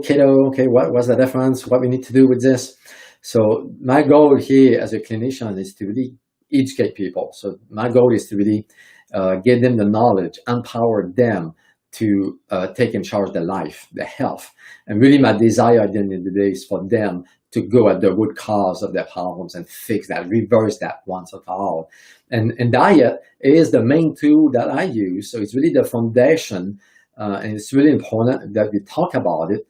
paleo, keto, okay, what's the difference? What we need to do with this? So my goal here as a clinician is to really educate people. So my goal is to really give them the knowledge, empower them to take in charge of their life, their health. And really my desire at the end of the day is for them to go at the root cause of their problems and fix that, reverse that once and for all. And diet is the main tool that I use. So it's really the foundation, and it's really important that we talk about it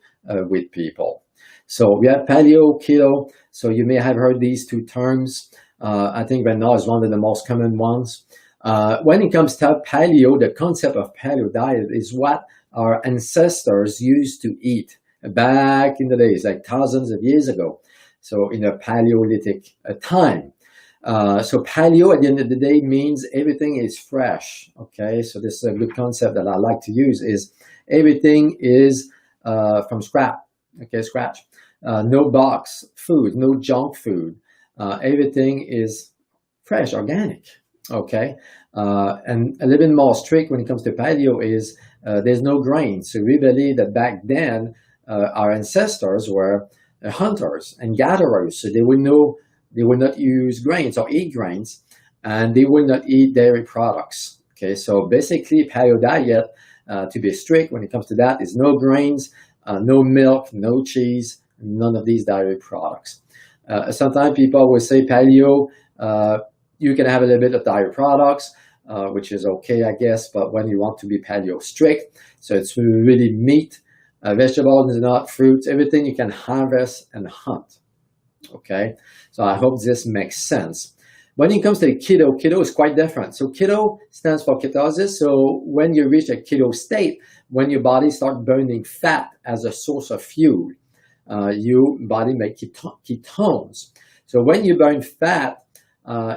with people. So we have paleo, keto. So you may have heard these two terms. I think right now is one of the most common ones. When it comes to paleo, the concept of paleo diet is what our ancestors used to eat back in the days, like thousands of years ago. So in a Paleolithic time. So paleo at the end of the day means everything is fresh. Okay, so this is a good concept that I like to use, is everything is from scratch. Okay, scratch. No box food, no junk food. Everything is fresh, organic. Okay, and a little bit more strict when it comes to paleo is there's no grains. So we believe that back then our ancestors were hunters and gatherers, so they would not use grains or eat grains, and they will not eat dairy products. Okay, so basically paleo diet, to be strict when it comes to that, is no grains, no milk, no cheese, none of these dairy products. Sometimes people will say paleo, you can have a little bit of dairy products, which is okay, I guess, but when you want to be paleo strict, so it's really meat, vegetables, nuts, fruits, everything you can harvest and hunt. Okay, so I hope this makes sense. When it comes to keto, keto is quite different. So keto stands for ketosis. So when you reach a keto state, when your body starts burning fat as a source of fuel, your body makes ketones. So when you burn fat,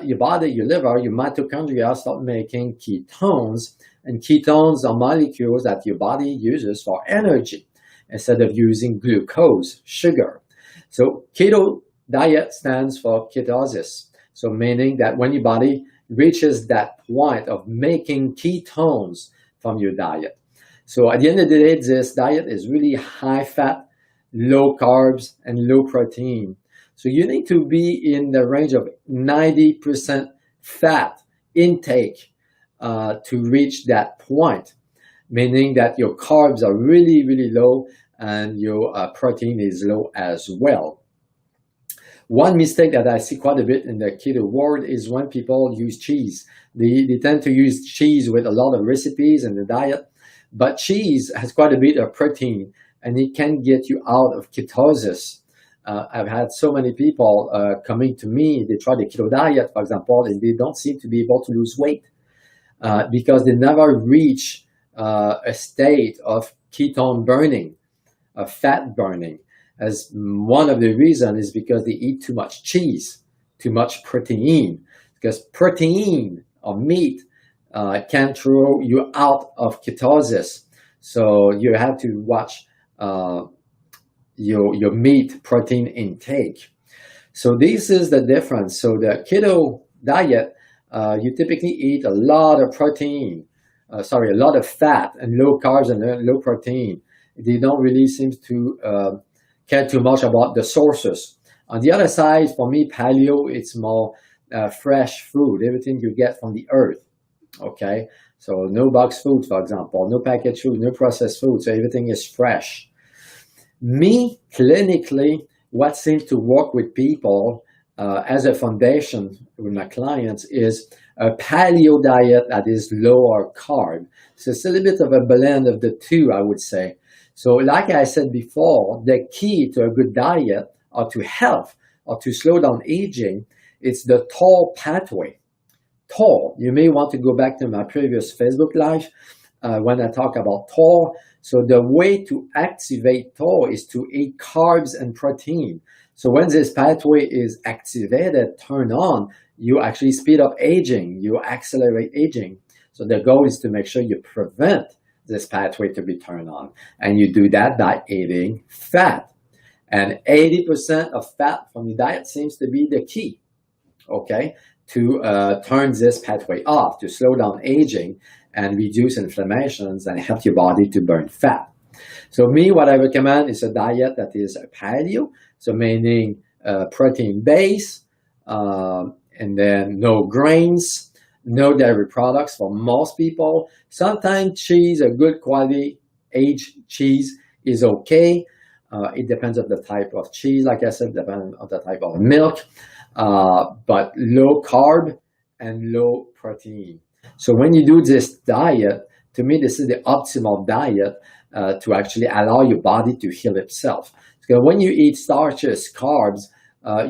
your body, your liver, your mitochondria start making ketones, and ketones are molecules that your body uses for energy instead of using glucose, sugar. So keto diet stands for ketosis. So meaning that when your body reaches that point of making ketones from your diet. So at the end of the day, this diet is really high fat, low carbs, and low protein. So you need to be in the range of 90% fat intake to reach that point, meaning that your carbs are really, really low and your protein is low as well. One mistake that I see quite a bit in the keto world is when people use cheese. They tend to use cheese with a lot of recipes in the diet, but cheese has quite a bit of protein and it can get you out of ketosis. I've had so many people coming to me, they try the keto diet, for example, and they don't seem to be able to lose weight because they never reach a state of ketone burning, of fat burning. As one of the reasons is because they eat too much cheese, too much protein, because protein or meat can throw you out of ketosis. So you have to watch your meat protein intake. So this is the difference. So the keto diet, you typically eat a lot of protein, a lot of fat and low carbs and low protein. They don't really seem to care too much about the sources. On the other side, for me, paleo, it's more fresh food, everything you get from the earth. Okay, so no box food, for example, no packaged food, no processed food, so everything is fresh. Me, clinically, what seems to work with people as a foundation with my clients is a paleo diet that is lower carb. So it's a little bit of a blend of the two, I would say. So like I said before, the key to a good diet or to health or to slow down aging, it's the TOR pathway. TOR, you may want to go back to my previous Facebook Live when I talk about TOR. So the way to activate TOR is to eat carbs and protein. So when this pathway is activated, turned on, you actually speed up aging, you accelerate aging. So the goal is to make sure you prevent this pathway to be turned on. And you do that by eating fat. And 80% of fat from your diet seems to be the key, okay, to turn this pathway off, to slow down aging and reduce inflammations and help your body to burn fat. So me, what I recommend is a diet that is a paleo, so meaning protein base, and then no grains, no dairy products for most people. Sometimes cheese, a good quality aged cheese is okay. It depends on the type of cheese, like I said, depends on the type of milk, but low carb and low protein. So when you do this diet, to me, this is the optimal diet to actually allow your body to heal itself. So when you eat starches, carbs,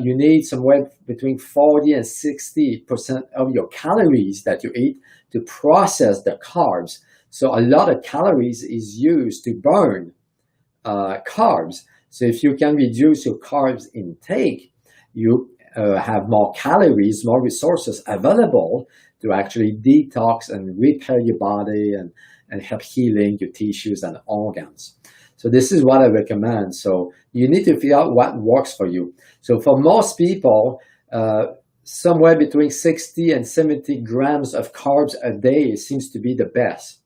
you need somewhere between 40 and 60% of your calories that you eat to process the carbs. So a lot of calories is used to burn carbs. So if you can reduce your carbs intake, you have more calories, more resources available to actually detox and repair your body and help healing your tissues and organs. So this is what I recommend. So you need to figure out what works for you. So for most people, somewhere between 60 and 70 grams of carbs a day seems to be the best.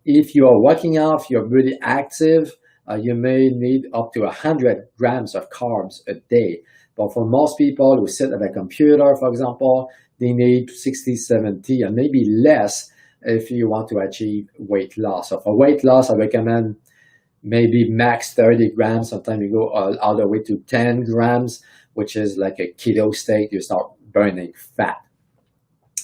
If you are working out, if you're really active, you may need up to 100 grams of carbs a day. But for most people who sit at a computer, for example, they need 60, 70, and maybe less if you want to achieve weight loss. So for weight loss, I recommend maybe max 30 grams. Sometimes you go all the way to 10 grams, which is like a keto state. You start burning fat.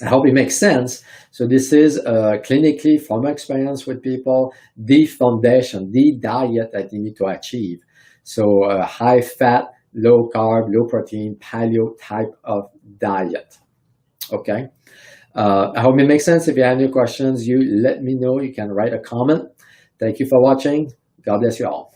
I hope it makes sense. So this is clinically, from my experience with people, the foundation, the diet that you need to achieve. So high fat, low carb, low protein, paleo type of diet. Okay. I hope it makes sense. If you have any questions, you let me know. You can write a comment. Thank you for watching. God bless you all.